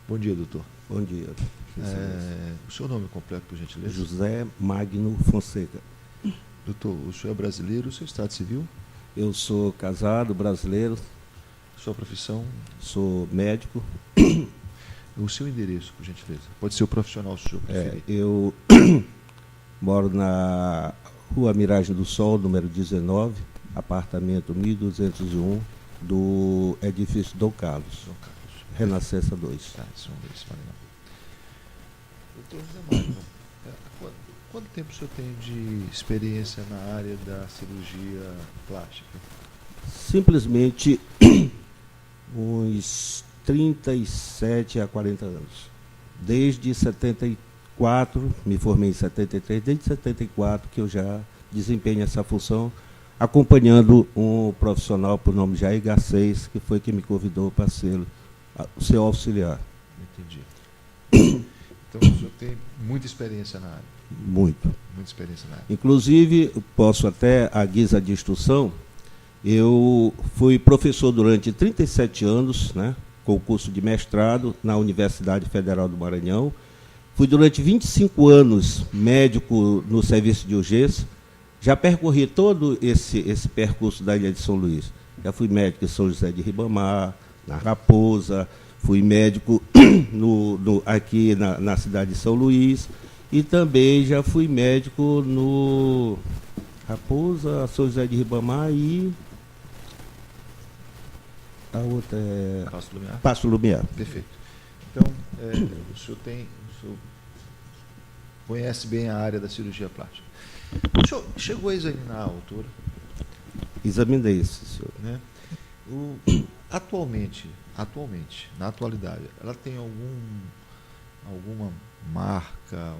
Bom dia, doutor. Bom dia. O seu nome completo, por gentileza? José Magno Fonseca. Doutor, o senhor é brasileiro, o seu estado civil? Eu sou casado, brasileiro, Sua profissão? sou médico. O seu endereço, por gentileza? Pode ser o profissional, se o senhor preferir. Eu moro na Rua Miragem do Sol, número 19, apartamento 1201, do edifício Dom Carlos, São Carlos. Renascença 2. Tá, são dois, vale não. Doutor José Magno, quanto tempo o senhor tem de experiência na área da cirurgia plástica? Simplesmente uns 37 a 40 anos. Desde 74, me formei em 73, desde 74 que eu já desempenho essa função, acompanhando um profissional por nome Jair Garcês, que foi quem me convidou para ser o seu auxiliar. Entendi. Então o senhor tem muita experiência na área. Muito. Muita experiência na área. Inclusive, posso até, à guisa de instrução, eu fui professor durante 37 anos, né, com o curso de mestrado na Universidade Federal do Maranhão. Fui durante 25 anos médico no serviço de urgência. Já percorri todo esse percurso da Ilha de São Luís. Já fui médico em São José de Ribamar, na Raposa, fui médico aqui na cidade de São Luís, e também já fui médico no Raposa, São José de Ribamar e a outra é Passo Lumiar? Passo Lumiar. Perfeito. Então, o senhor conhece bem a área da cirurgia plástica. O senhor chegou a examinar a autora, Examinei isso, senhor. né? Atualmente, na atualidade, ela tem alguma marca,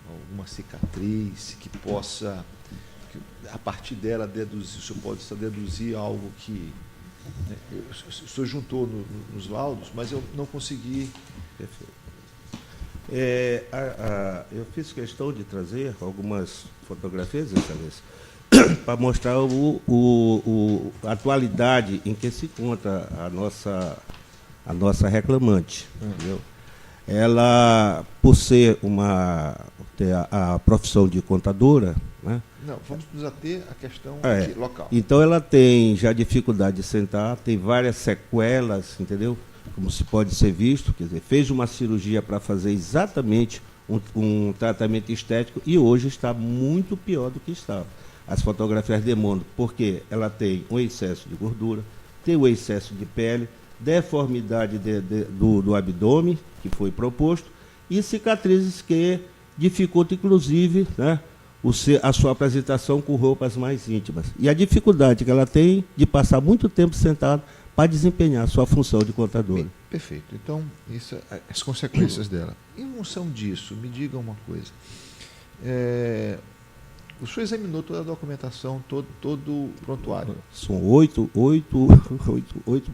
alguma cicatriz que possa, a partir dela, deduzir, o senhor pode deduzir algo que, né, o senhor juntou nos laudos, mas eu não consegui. Perfeito. Eu fiz questão de trazer algumas fotografias, excelência, para mostrar a atualidade em que se encontra a nossa reclamante. Entendeu? Ela, por ser ter a profissão de contadora, né? Não, vamos nos ater à questão aqui, local. Então ela tem já dificuldade de sentar, tem várias sequelas, entendeu? Como se pode ser visto, quer dizer, fez uma cirurgia para fazer exatamente um tratamento estético e hoje está muito pior do que estava. As fotografias demonstram porque ela tem um excesso de gordura, tem o excesso de pele, deformidade do abdômen, que foi proposto, e cicatrizes que dificultam, inclusive, né, a sua apresentação com roupas mais íntimas. E a dificuldade que ela tem de passar muito tempo sentada para desempenhar a sua função de contadora. Perfeito. Então, isso, as consequências dela. Em função disso, me diga uma coisa. O senhor examinou toda a documentação, todo o prontuário? São oito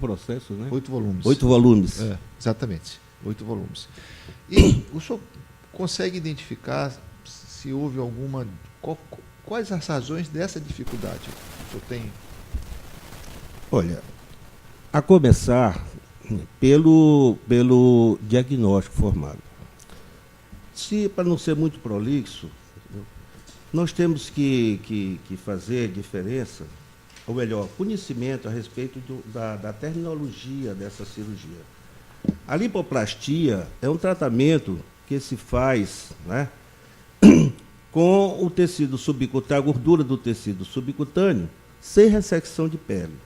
processos, né? 8 volumes. 8 volumes. Exatamente, 8 volumes. E o senhor consegue identificar se houve alguma... Quais as razões dessa dificuldade que o senhor tem? Olha, a começar pelo diagnóstico formado. Para não ser muito prolixo, nós temos que fazer diferença, ou melhor, conhecimento a respeito da terminologia dessa cirurgia. A lipoplastia é um tratamento que se faz, né, com o tecido subcutâneo, a gordura do tecido subcutâneo, sem ressecção de pele.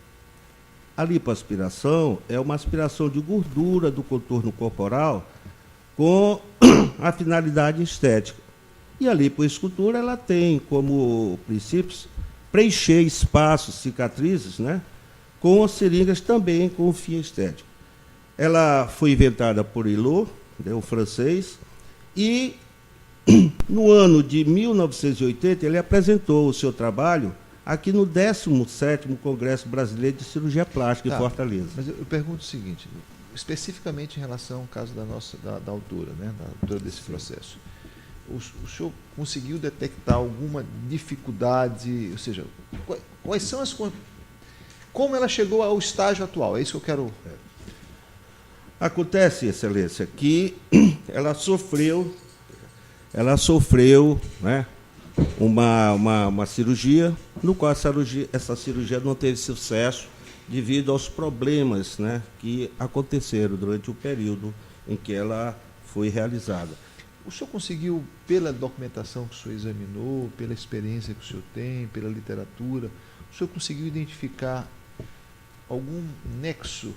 A lipoaspiração é uma aspiração de gordura do contorno corporal com a finalidade estética. E a lipoescultura, ela tem como princípios preencher espaços, cicatrizes, né, com seringas também com fim estético. Ela foi inventada por Hilot, né, o francês, e no ano de 1980 ele apresentou o seu trabalho aqui no 17º Congresso Brasileiro de Cirurgia Plástica em Fortaleza. Mas eu pergunto o seguinte, especificamente em relação ao caso da autora, né, da autora desse processo. O senhor conseguiu detectar alguma dificuldade, ou seja, quais são como ela chegou ao estágio atual? É isso que eu quero... Acontece, Excelência, que ela sofreu, né, uma cirurgia, no qual essa cirurgia não teve sucesso devido aos problemas, né, que aconteceram durante o período em que ela foi realizada. O senhor conseguiu, pela documentação que o senhor examinou, pela experiência que o senhor tem, pela literatura, o senhor conseguiu identificar algum nexo,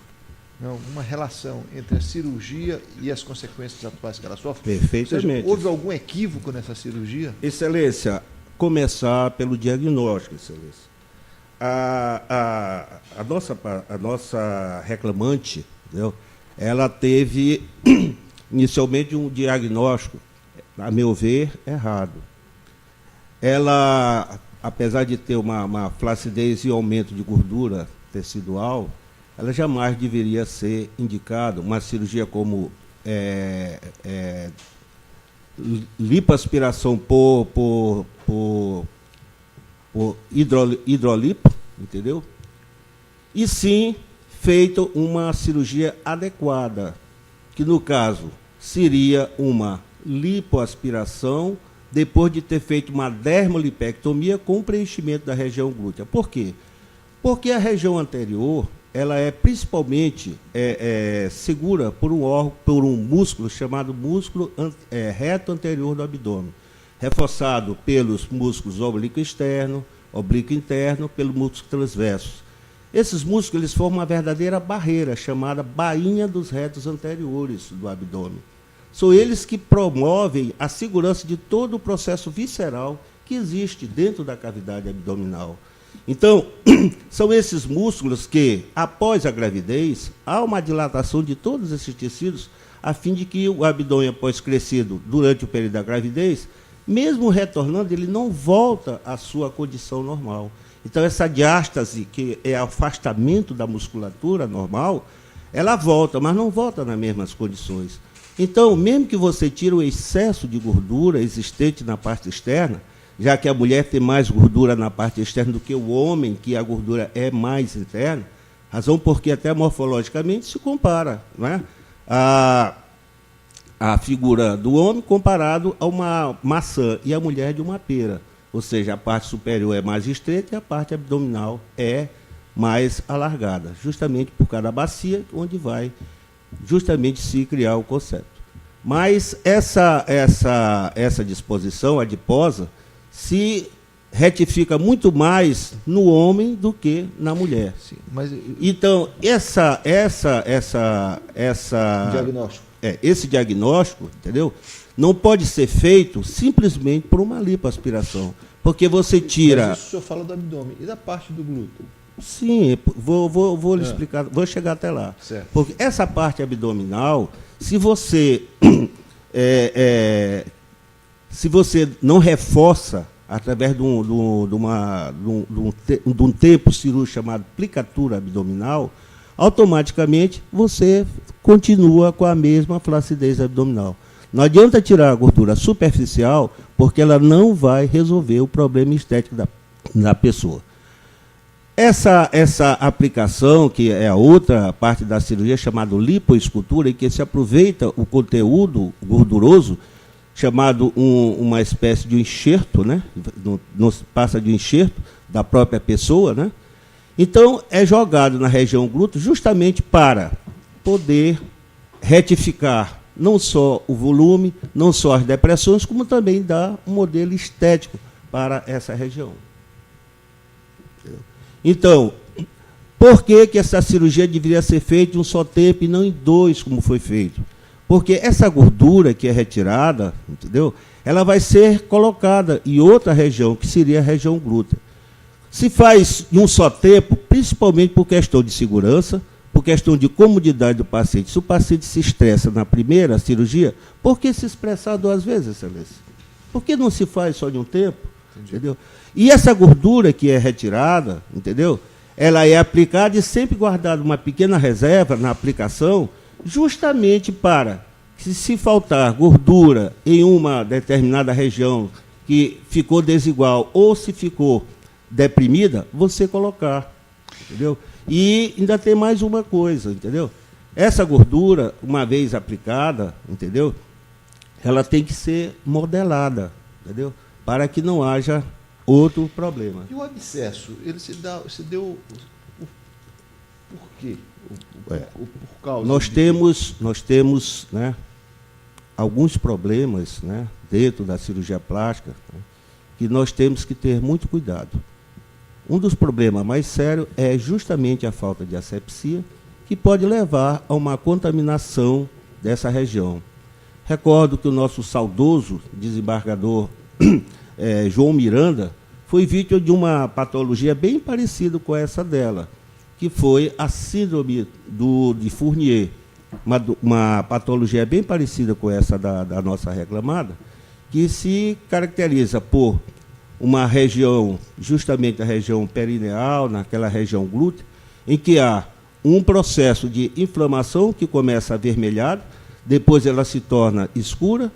não, uma relação entre a cirurgia e as consequências atuais que ela sofre? Perfeitamente. Ou seja, houve algum equívoco nessa cirurgia? Excelência, começar pelo diagnóstico, Excelência. A nossa reclamante, entendeu? Ela teve inicialmente um diagnóstico, a meu ver, errado. Ela, apesar de ter uma flacidez e aumento de gordura tecidual, ela jamais deveria ser indicada uma cirurgia como lipoaspiração por hidrolipo, entendeu? E sim feito uma cirurgia adequada, que no caso seria uma lipoaspiração depois de ter feito uma dermolipectomia com preenchimento da região glútea. Por quê? Porque a região anterior ela é principalmente segura por um músculo chamado músculo reto anterior do abdômen, reforçado pelos músculos oblíquo externo, oblíquo interno, pelo músculo transverso. Esses músculos eles formam uma verdadeira barreira, chamada bainha dos retos anteriores do abdômen. São eles que promovem a segurança de todo o processo visceral que existe dentro da cavidade abdominal. Então, são esses músculos que, após a gravidez, há uma dilatação de todos esses tecidos, a fim de que o abdômen, após crescido durante o período da gravidez, mesmo retornando, ele não volta à sua condição normal. Então, essa diástase, que é afastamento da musculatura normal, ela volta, mas não volta nas mesmas condições. Então, mesmo que você tire o excesso de gordura existente na parte externa, já que a mulher tem mais gordura na parte externa do que o homem, que a gordura é mais interna, razão porque até morfologicamente se compara, não é? A figura do homem comparado a uma maçã e a mulher de uma pera. Ou seja, a parte superior é mais estreita e a parte abdominal é mais alargada, justamente por causa da bacia, onde vai justamente se criar o conceito. Mas essa disposição adiposa se retifica muito mais no homem do que na mulher. Sim, mas então, esse diagnóstico, entendeu? Não pode ser feito simplesmente por uma lipoaspiração, porque você tira... Mas isso o senhor fala do abdômen e da parte do glúteo. Sim, vou lhe explicar, vou chegar até lá. Certo. Porque essa parte abdominal, se você não reforça através de um tempo cirúrgico chamado plicatura abdominal, automaticamente você continua com a mesma flacidez abdominal. Não adianta tirar a gordura superficial, porque ela não vai resolver o problema estético da pessoa. Essa aplicação, que é a outra parte da cirurgia, chamada lipoescultura, em que se aproveita o conteúdo gorduroso, chamado uma espécie de enxerto, né? Não passa de um enxerto da própria pessoa, né? Então, é jogado na região glútea justamente para poder retificar não só o volume, não só as depressões, como também dar um modelo estético para essa região. Então, por que essa cirurgia deveria ser feita em um só tempo e não em dois, como foi feito? Porque essa gordura que é retirada, entendeu? Ela vai ser colocada em outra região, que seria a região glútea. Se faz em um só tempo, principalmente por questão de segurança, por questão de comodidade do paciente. Se o paciente se estressa na primeira cirurgia, por que se expressar duas vezes, Excelência? Por que não se faz só de um tempo? Entendeu? E essa gordura que é retirada, entendeu? Ela é aplicada e sempre guardada uma pequena reserva na aplicação, justamente para que, se faltar gordura em uma determinada região que ficou desigual ou se ficou deprimida, você colocar, entendeu? E ainda tem mais uma coisa, entendeu? Essa gordura, uma vez aplicada, entendeu? Ela tem que ser modelada, entendeu? Para que não haja outro problema. E o abscesso, ele se deu por quê? Por causa Nós temos, né, alguns problemas, né, dentro da cirurgia plástica, né, que nós temos que ter muito cuidado. Um dos problemas mais sérios é justamente a falta de asepsia, que pode levar a uma contaminação dessa região. Recordo que o nosso saudoso desembargador João Miranda foi vítima de uma patologia bem parecida com essa dela, que foi a síndrome de Fournier, uma patologia bem parecida com essa da nossa reclamada, que se caracteriza por uma região, justamente a região perineal, naquela região glútea, em que há um processo de inflamação que começa avermelhado, depois ela se torna escura,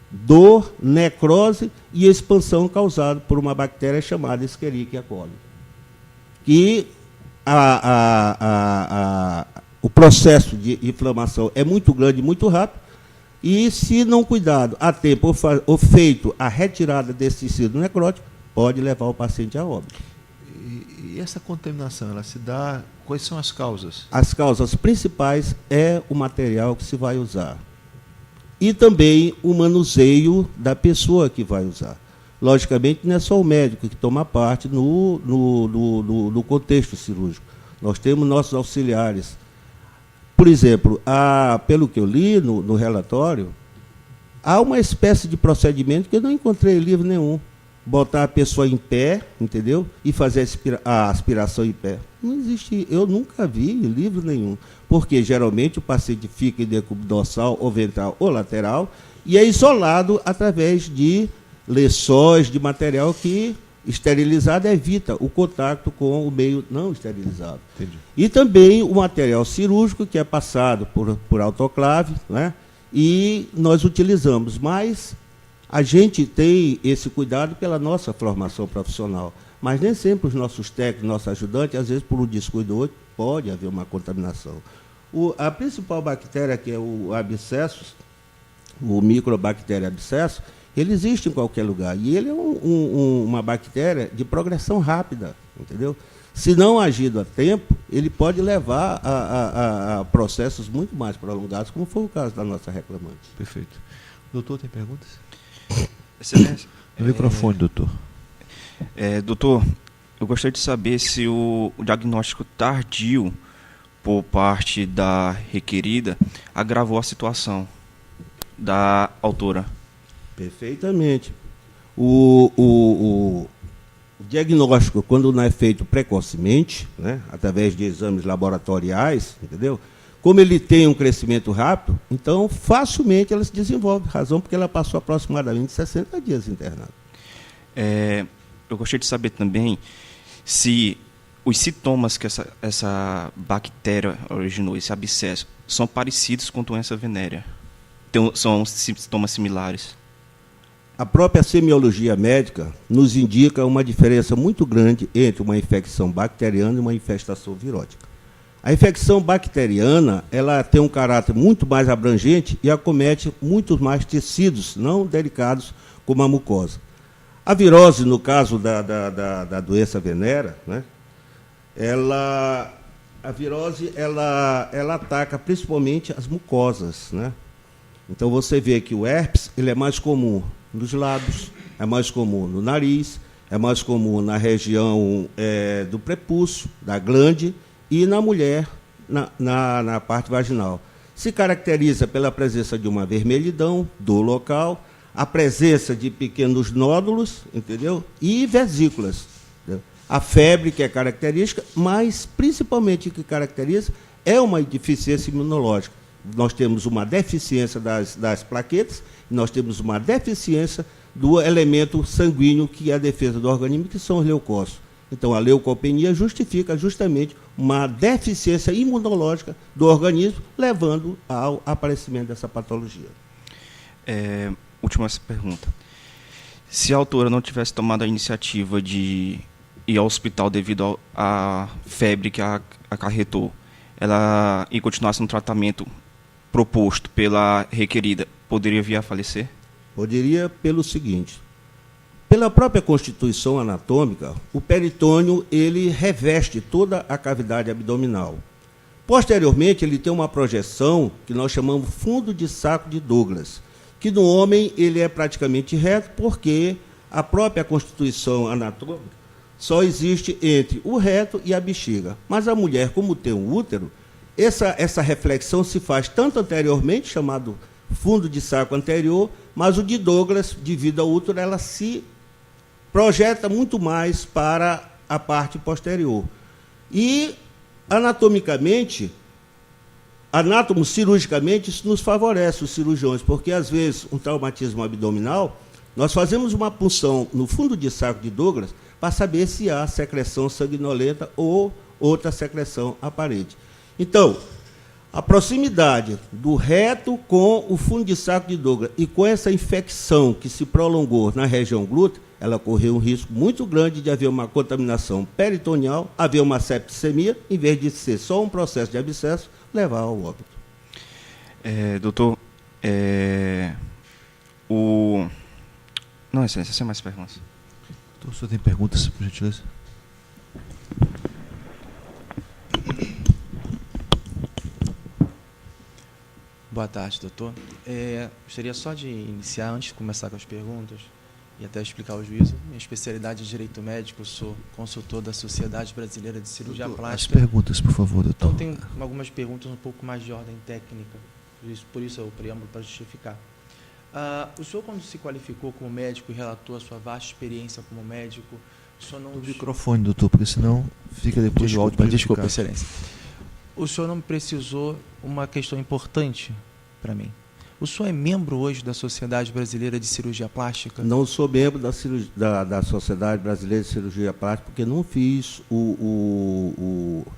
dor, necrose e expansão causada por uma bactéria chamada Escherichia coli. Que o processo de inflamação é muito grande, muito rápido, e se não cuidado a tempo ou feito a retirada desse tecido necrótico, pode levar o paciente a óbito. E essa contaminação, ela se dá... Quais são as causas? As causas principais é o material que se vai usar. E também o manuseio da pessoa que vai usar. Logicamente, não é só o médico que toma parte no contexto cirúrgico. Nós temos nossos auxiliares. Por exemplo, pelo que eu li no relatório, há uma espécie de procedimento que eu não encontrei em livro nenhum. Botar a pessoa em pé, entendeu? E fazer a aspiração em pé. Não existe, eu nunca vi em livro nenhum. Porque geralmente o paciente fica em decúbito dorsal, ou ventral, ou lateral, e é isolado através de lençóis de material que, esterilizado, evita o contato com o meio não esterilizado. Entendi. E também o material cirúrgico, que é passado por autoclave, né? E nós utilizamos, mas a gente tem esse cuidado pela nossa formação profissional, mas nem sempre os nossos técnicos, nossos ajudantes, às vezes por um descuido ou outro, pode haver uma contaminação. A principal bactéria, que é o abscesso, o microbactéria abscesso, ele existe em qualquer lugar, e ele é uma bactéria de progressão rápida, entendeu? Se não agido a tempo, ele pode levar a processos muito mais prolongados, como foi o caso da nossa reclamante. Perfeito. Doutor, tem perguntas? Excelência. No microfone, doutor. Doutor, eu gostaria de saber se o diagnóstico tardio por parte da requerida agravou a situação da autora. Perfeitamente. O diagnóstico, quando não é feito precocemente, né, através de exames laboratoriais, entendeu? Como ele tem um crescimento rápido, então facilmente ela se desenvolve, razão porque ela passou aproximadamente 60 dias internada. Eu gostaria de saber também se os sintomas que essa bactéria originou, esse abscesso, são parecidos com doença venérea. São sintomas similares. A própria semiologia médica nos indica uma diferença muito grande entre uma infecção bacteriana e uma infestação virótica. A infecção bacteriana, ela tem um caráter muito mais abrangente e acomete muitos mais tecidos não delicados, como a mucosa. A virose, no caso da doença venérea, né, a virose ela ataca principalmente as mucosas, né? Então você vê que o herpes ele é mais comum nos lábios, é mais comum no nariz, é mais comum na região do prepúcio, da glande, e na mulher, na parte vaginal. Se caracteriza pela presença de uma vermelhidão do local, a presença de pequenos nódulos, entendeu? E vesículas. Entendeu? A febre, que é característica, mas principalmente o que caracteriza é uma deficiência imunológica. Nós temos uma deficiência das plaquetas, nós temos uma deficiência do elemento sanguíneo, que é a defesa do organismo, que são os leucócitos. Então, a leucopenia justifica justamente uma deficiência imunológica do organismo, levando ao aparecimento dessa patologia. Última pergunta. Se a autora não tivesse tomado a iniciativa de ir ao hospital devido à febre que a acarretou, ela e continuasse no tratamento proposto pela requerida, poderia vir a falecer? Poderia pelo seguinte: pela própria constituição anatômica, o peritônio ele reveste toda a cavidade abdominal. Posteriormente, ele tem uma projeção que nós chamamos fundo de saco de Douglas, que no homem ele é praticamente reto, porque a própria constituição anatômica só existe entre o reto e a bexiga. Mas a mulher, como tem um útero, essa reflexão se faz tanto anteriormente, chamado fundo de saco anterior, mas o de Douglas, devido ao útero, ela se projeta muito mais para a parte posterior. E, cirurgicamente, isso nos favorece, os cirurgiões, porque, às vezes, um traumatismo abdominal, nós fazemos uma punção no fundo de saco de Douglas para saber se há secreção sanguinolenta ou outra secreção aparente. Então, a proximidade do reto com o fundo de saco de Douglas e com essa infecção que se prolongou na região glútea, ela correu um risco muito grande de haver uma contaminação peritoneal, haver uma septicemia, em vez de ser só um processo de abscesso, levar ao óbito. Doutor, Não, excelência, sem mais perguntas. Doutor, o senhor tem perguntas, por gentileza? Boa tarde, doutor. Gostaria só de iniciar, antes de começar com as perguntas, e até explicar o juízo. Minha especialidade é Direito Médico, sou consultor da Sociedade Brasileira de Cirurgia Plástica. As perguntas, por favor, doutor. Então, tenho algumas perguntas um pouco mais de ordem técnica, por isso é o preâmbulo para justificar. O senhor, quando se qualificou como médico e relatou a sua vasta experiência como médico, o senhor não... O microfone, doutor, porque senão fica depois o áudio prejudicado. Desculpa, excelência. O senhor não precisou uma questão importante para mim. O senhor é membro hoje da Sociedade Brasileira de Cirurgia Plástica? Não sou membro da Sociedade Brasileira de Cirurgia Plástica, porque não fiz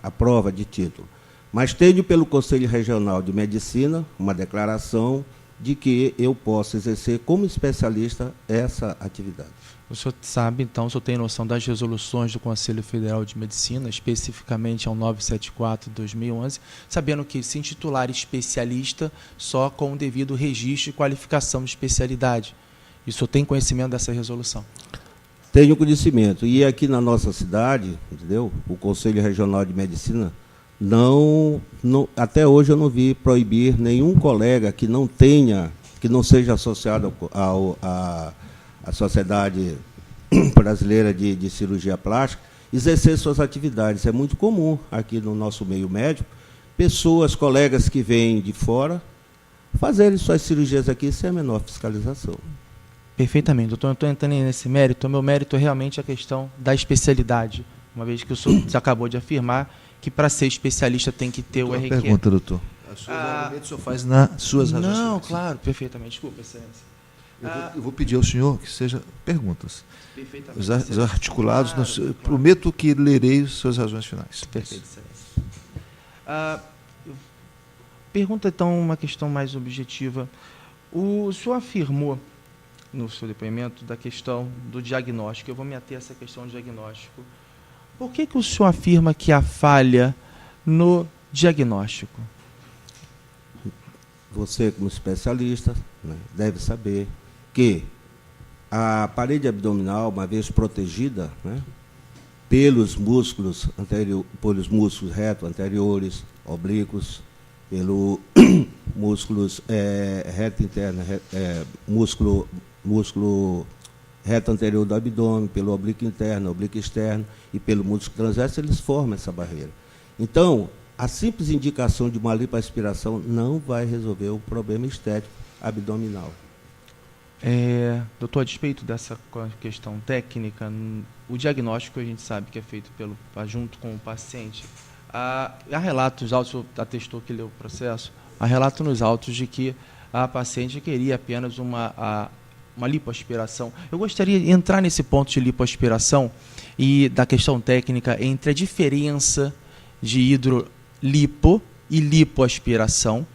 a prova de título. Mas tenho pelo Conselho Regional de Medicina uma declaração de que eu posso exercer como especialista essa atividade. O senhor sabe, então, o senhor tem noção das resoluções do Conselho Federal de Medicina, especificamente ao 974 de 2011, sabendo que se intitular especialista só com o devido registro e qualificação de especialidade. E o senhor tem conhecimento dessa resolução? Tenho conhecimento. E aqui na nossa cidade, entendeu? O Conselho Regional de Medicina, até hoje eu não vi proibir nenhum colega que não seja associado à Sociedade Brasileira de Cirurgia Plástica, exercer suas atividades. É muito comum aqui no nosso meio médico, colegas que vêm de fora, fazerem suas cirurgias aqui sem a menor fiscalização. Perfeitamente, doutor. Eu estou entrando nesse mérito. O meu mérito é realmente a questão da especialidade, uma vez que o senhor já acabou de afirmar que para ser especialista tem que ter o RQ. Pergunta, doutor. Os seus argumentos o senhor faz nas suas razões. Não, claro, perfeitamente. Desculpa, excelência. Eu vou pedir ao senhor que sejam perguntas. Perfeitamente. Os articulados, Claro. prometo que lerei as suas razões finais. Perfeito, excelência. Pergunta, então, uma questão mais objetiva. O senhor afirmou, no seu depoimento, da questão do diagnóstico. Eu vou me ater a essa questão do diagnóstico. Por que o senhor afirma que há falha no diagnóstico? Você, como especialista, né, deve saber que a parede abdominal, uma vez protegida, né, pelos músculos reto anteriores, oblíquos, pelo músculos reto interno, músculo reto anterior do abdômen, pelo oblíquo interno, oblíquo externo e pelo músculo transverso, eles formam essa barreira. Então, a simples indicação de uma lipoaspiração não vai resolver o problema estético abdominal. Doutor, a despeito dessa questão técnica, o diagnóstico a gente sabe que é feito junto com o paciente. Há relatos, o senhor atestou que leu o processo, há relatos nos autos de que a paciente queria apenas uma lipoaspiração. Eu gostaria de entrar nesse ponto de lipoaspiração e da questão técnica entre a diferença de hidrolipo e lipoaspiração,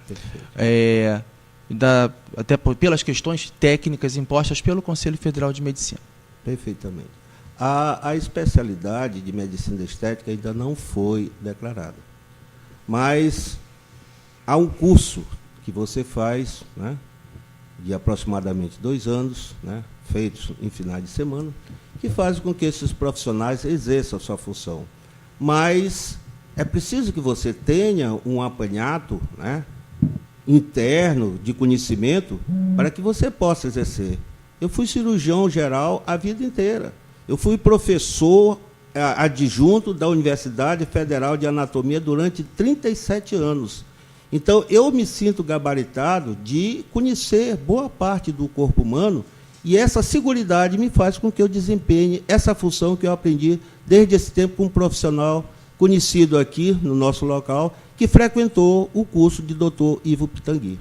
até pelas questões técnicas impostas pelo Conselho Federal de Medicina. Perfeitamente. A especialidade de medicina estética ainda não foi declarada. mas há um curso que você faz, né, de aproximadamente 2 anos, né, feitos em finais de semana, que faz com que esses profissionais exerçam a sua função. Mas é preciso que você tenha um apanhado, né, interno de conhecimento para que você possa exercer. Eu fui cirurgião geral a vida inteira. Eu fui professor adjunto da Universidade Federal de Anatomia durante 37 anos. Então, eu me sinto gabaritado de conhecer boa parte do corpo humano e essa seguridade me faz com que eu desempenhe essa função que eu aprendi desde esse tempo com um profissional conhecido aqui no nosso local, que frequentou o curso de Dr. Ivo Pitangui.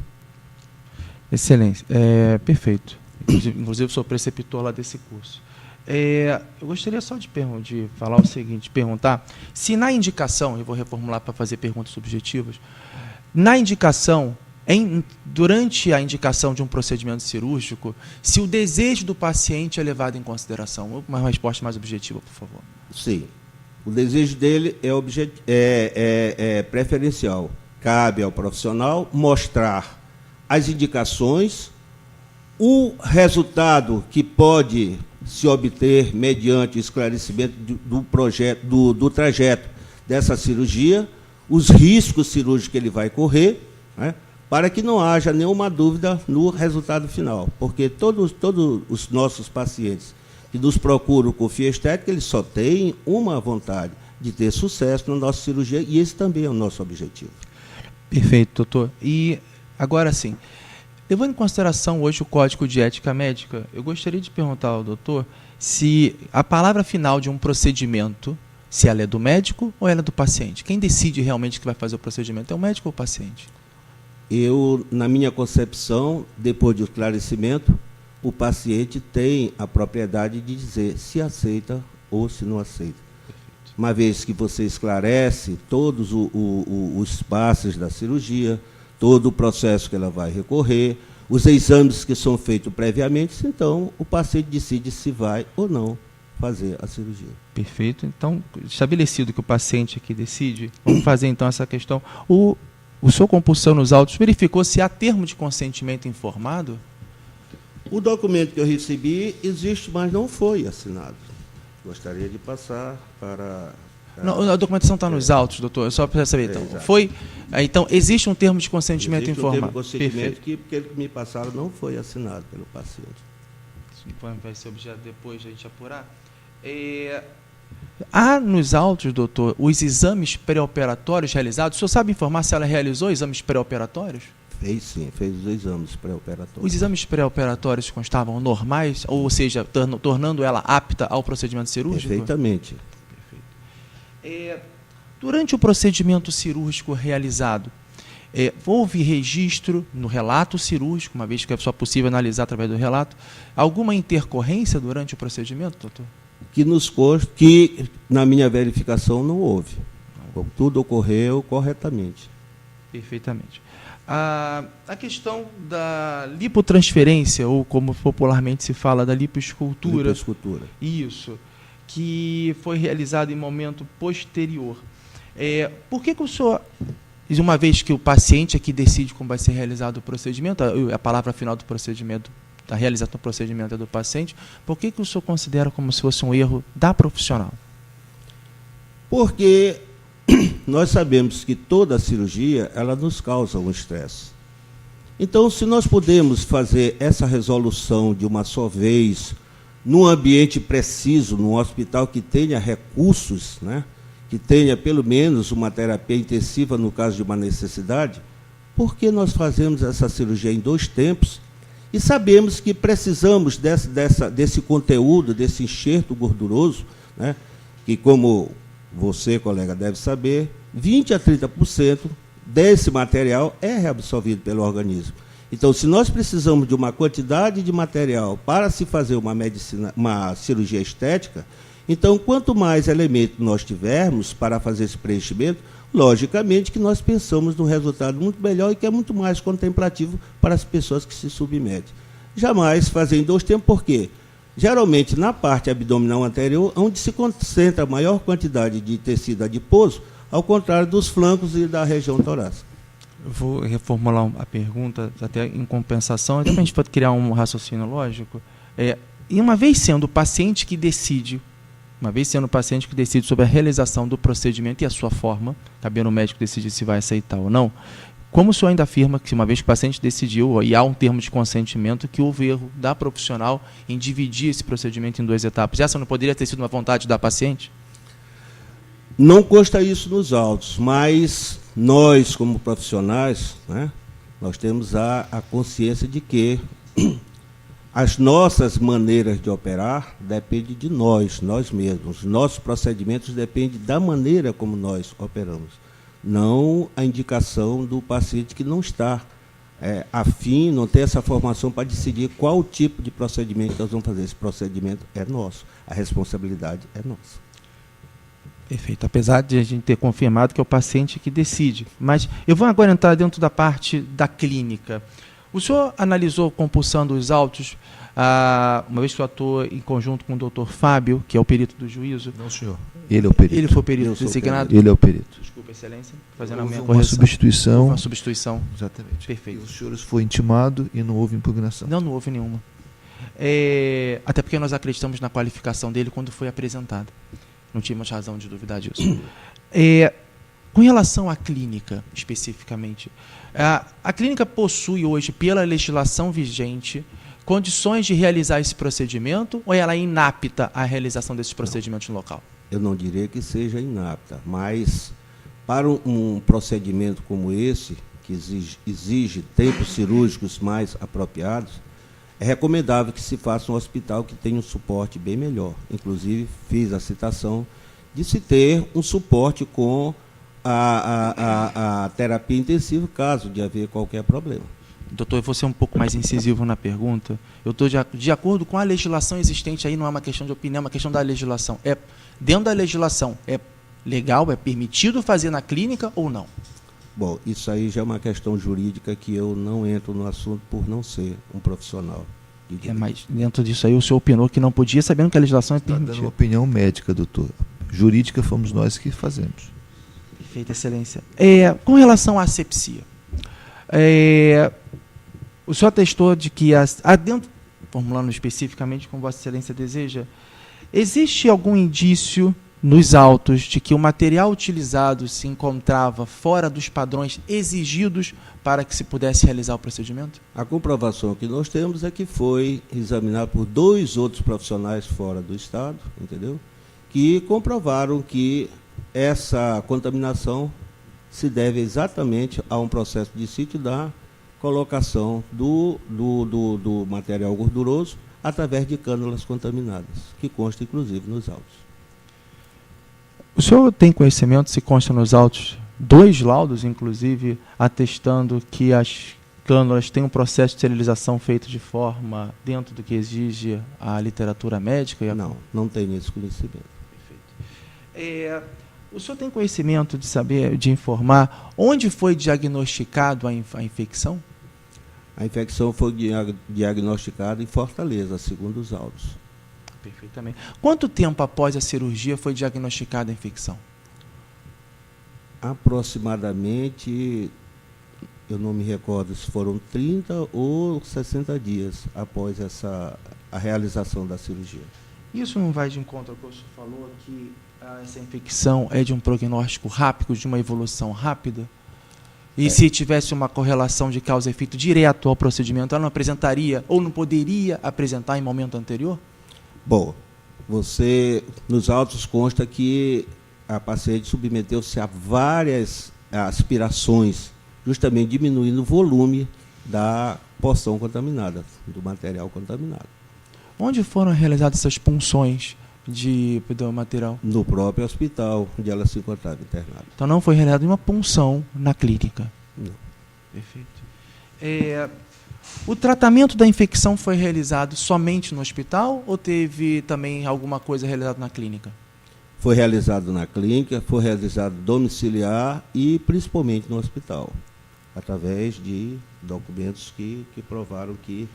Excelente, perfeito. Inclusive, eu sou preceptor lá desse curso. Eu gostaria só de falar o seguinte, perguntar se na indicação, eu vou reformular para fazer perguntas subjetivas, na indicação, durante a indicação de um procedimento cirúrgico, se o desejo do paciente é levado em consideração. Uma resposta mais objetiva, por favor. Sim. O desejo dele é preferencial. Cabe ao profissional mostrar as indicações, o resultado que pode se obter mediante o esclarecimento do trajeto dessa cirurgia, os riscos cirúrgicos que ele vai correr, né, para que não haja nenhuma dúvida no resultado final. Porque todos os nossos pacientes que nos procuram com FIA estética, eles só têm uma vontade, de ter sucesso na nossa cirurgia, e esse também é o nosso objetivo. Perfeito, doutor. E agora sim, levando em consideração hoje o Código de Ética Médica, eu gostaria de perguntar ao doutor se a palavra final de um procedimento, se ela é do médico ou ela é do paciente. Quem decide realmente que vai fazer o procedimento é o médico ou o paciente? Eu, na minha concepção, depois do esclarecimento, o paciente tem a propriedade de dizer se aceita ou se não aceita. Uma vez que você esclarece todos os passos da cirurgia, todo o processo que ela vai recorrer, os exames que são feitos previamente, então o paciente decide se vai ou não fazer a cirurgia. Perfeito. Então, estabelecido que o paciente aqui decide, vamos fazer então essa questão. O senhor compulsão nos autos verificou se há termo de consentimento informado? O documento que eu recebi existe, mas não foi assinado. Gostaria de passar para... Não, a documentação está nos autos, doutor, só para saber. Então, existe um termo de consentimento informado? Existe um termo de consentimento que aquele que me passaram não foi assinado pelo paciente. Vai ser objeto depois de a gente apurar. Há nos autos, doutor, os exames pré-operatórios realizados? O senhor sabe informar se ela realizou exames pré-operatórios? Fez sim, fez os exames pré-operatórios. Os exames pré-operatórios constavam normais, ou seja, tornando ela apta ao procedimento cirúrgico? Perfeitamente. Perfeito. Durante o procedimento cirúrgico realizado, houve registro no relato cirúrgico, uma vez que é só possível analisar através do relato, alguma intercorrência durante o procedimento, doutor? Que nos consta que, na minha verificação, não houve. Tudo ocorreu corretamente. Perfeitamente. A questão da lipotransferência, ou como popularmente se fala, da lipoescultura. Lipoescultura. Isso, que foi realizada em momento posterior. Por que o senhor, uma vez que o paciente é que decide como vai ser realizado o procedimento, a palavra final do procedimento, da realização do procedimento é do paciente, por que o senhor considera como se fosse um erro da profissional? Porque nós sabemos que toda cirurgia, ela nos causa um estresse. Então, se nós podemos fazer essa resolução de uma só vez, num ambiente preciso, num hospital que tenha recursos, né, que tenha pelo menos uma terapia intensiva no caso de uma necessidade, por que nós fazemos essa cirurgia em 2 tempos e sabemos que precisamos desse conteúdo, desse enxerto gorduroso, né, que, como você, colega, deve saber, 20% a 30% desse material é reabsorvido pelo organismo. Então, se nós precisamos de uma quantidade de material para se fazer uma cirurgia estética, então, quanto mais elementos nós tivermos para fazer esse preenchimento, logicamente que nós pensamos num resultado muito melhor e que é muito mais contemplativo para as pessoas que se submetem. Jamais fazer em 2 tempos, por quê? Geralmente, na parte abdominal anterior, onde se concentra a maior quantidade de tecido adiposo, ao contrário dos flancos e da região torácica. Eu vou reformular a pergunta, até em compensação, até para a gente pode criar um raciocínio lógico. E uma vez sendo o paciente que decide sobre a realização do procedimento e a sua forma, cabendo o médico decidir se vai aceitar ou não, como o senhor ainda afirma que, uma vez que o paciente decidiu, e há um termo de consentimento, que houve erro da profissional em dividir esse procedimento em 2 etapas? Essa não poderia ter sido uma vontade da paciente? Não consta isso nos autos, mas nós, como profissionais, né, nós temos a consciência de que as nossas maneiras de operar dependem de nós mesmos. Nossos procedimentos dependem da maneira como nós operamos, não a indicação do paciente que não está afim, não tem essa formação para decidir qual tipo de procedimento nós vamos fazer. Esse procedimento é nosso, a responsabilidade é nossa. Perfeito, apesar de a gente ter confirmado que é o paciente que decide. Mas eu vou agora entrar dentro da parte da clínica. O senhor analisou, compulsando os autos, uma vez que eu atuo em conjunto com o doutor Fábio, que é o perito do juízo? Não, senhor. Ele é o perito. Ele foi o perito designado? Ele é o perito. Desculpa, excelência. Fazendo a minha Houve correção. substituição. Uma substituição. Exatamente. Perfeito. E os senhores foi intimado e não houve impugnação. Não houve nenhuma. Até porque nós acreditamos na qualificação dele quando foi apresentado. Não tínhamos razão de duvidar disso. Com relação à clínica, especificamente, a clínica possui hoje, pela legislação vigente, condições de realizar esse procedimento, ou ela é inapta à realização desses procedimentos no local? Eu não diria que seja inapta, mas para um procedimento como esse, que exige tempos cirúrgicos mais apropriados, é recomendável que se faça um hospital que tenha um suporte bem melhor. Inclusive, fiz a citação de se ter um suporte com a terapia intensiva, caso de haver qualquer problema. Doutor, eu vou ser um pouco mais incisivo na pergunta. Eu estou de acordo com a legislação existente, aí não é uma questão de opinião, é uma questão da legislação. Dentro da legislação, é legal, é permitido fazer na clínica ou não? Bom, isso aí já é uma questão jurídica que eu não entro no assunto por não ser um profissional de direito. Mas dentro disso aí o senhor opinou que não podia, sabendo que a legislação é Está dando permitida. uma opinião médica, doutor. Jurídica fomos nós que fazemos. Perfeita, excelência. Com relação à asepsia, o senhor atestou de que, formulando especificamente como Vossa Excelência deseja, existe algum indício nos autos de que o material utilizado se encontrava fora dos padrões exigidos para que se pudesse realizar o procedimento? A comprovação que nós temos é que foi examinado por 2 outros profissionais fora do Estado, entendeu? Que comprovaram que essa contaminação se deve exatamente a um processo de sítio da colocação do material gorduroso através de cânulas contaminadas, que consta inclusive nos autos. O senhor tem conhecimento, se consta nos autos, 2 laudos, inclusive, atestando que as cânulas têm um processo de esterilização feito de forma dentro do que exige a literatura médica? Não tenho esse conhecimento. Perfeito. O senhor tem conhecimento de informar onde foi diagnosticado a infecção? A infecção foi diagnosticada em Fortaleza, segundo os autos. Perfeitamente. Quanto tempo após a cirurgia foi diagnosticada a infecção? Aproximadamente, eu não me recordo se foram 30 ou 60 dias após a realização da cirurgia. Isso não vai de encontro ao que o senhor falou, que essa infecção é de um prognóstico rápido, de uma evolução rápida? E se tivesse uma correlação de causa e efeito direto ao procedimento, ela não apresentaria ou não poderia apresentar em momento anterior? Bom, nos autos consta que a paciente submeteu-se a várias aspirações, justamente diminuindo o volume da porção contaminada, do material contaminado. Onde foram realizadas essas punções do material? No próprio hospital, onde ela se encontrava internada. Então não foi realizada uma punção na clínica? Não. Perfeito. O tratamento da infecção foi realizado somente no hospital ou teve também alguma coisa realizada na clínica? Foi realizado na clínica, foi realizado domiciliar e principalmente no hospital, através de documentos que provaram que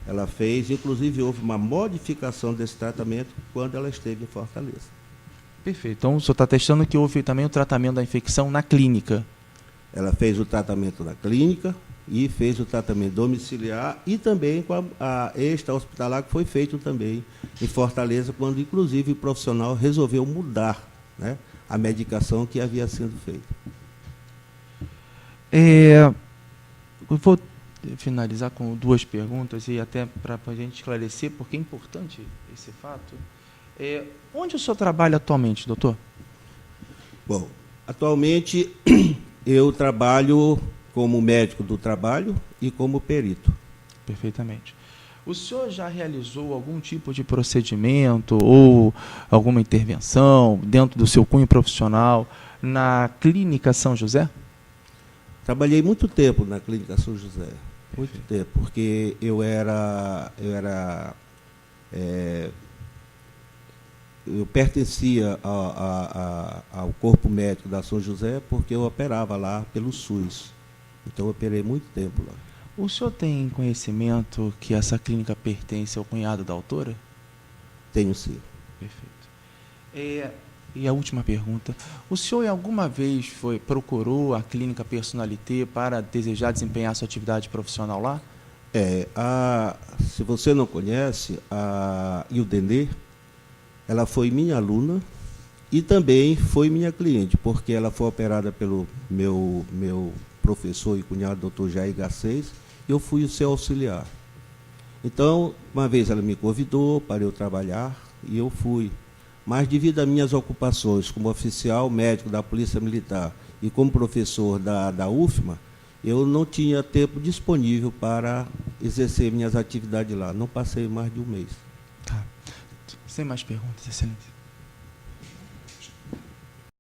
ela fez. Inclusive, houve uma modificação desse tratamento quando ela esteve em Fortaleza. Perfeito. Então, o senhor está testando que houve também o tratamento da infecção na clínica. Ela fez o tratamento na clínica e fez o tratamento domiciliar e também com a extra-hospitalar, que foi feito também em Fortaleza, quando, inclusive, o profissional resolveu mudar, né, a medicação que havia sido feita. Eu vou finalizar com 2 perguntas, e até para a gente esclarecer, porque é importante esse fato. Onde o senhor trabalha atualmente, doutor? Bom, atualmente eu trabalho como médico do trabalho e como perito. Perfeitamente. O senhor já realizou algum tipo de procedimento ou alguma intervenção dentro do seu cunho profissional na Clínica São José? Trabalhei muito tempo na Clínica São José, muito tempo, porque eu pertencia ao corpo médico da São José porque eu operava lá pelo SUS. Então eu operei muito tempo lá. O senhor tem conhecimento que essa clínica pertence ao cunhado da autora? Tenho sim. Perfeito. E a última pergunta. O senhor alguma vez procurou a clínica Personalité para desejar desempenhar sua atividade profissional lá? Se você não conhece, a Ildenê, ela foi minha aluna e também foi minha cliente, porque ela foi operada pelo meu professor e cunhado, Dr. Jair Garcês, e eu fui o seu auxiliar. Então, uma vez ela me convidou para eu trabalhar e eu fui. Mas devido às minhas ocupações como oficial médico da Polícia Militar e como professor da UFMA, eu não tinha tempo disponível para exercer minhas atividades lá. Não passei mais de um mês. Tá. Sem mais perguntas, excelência.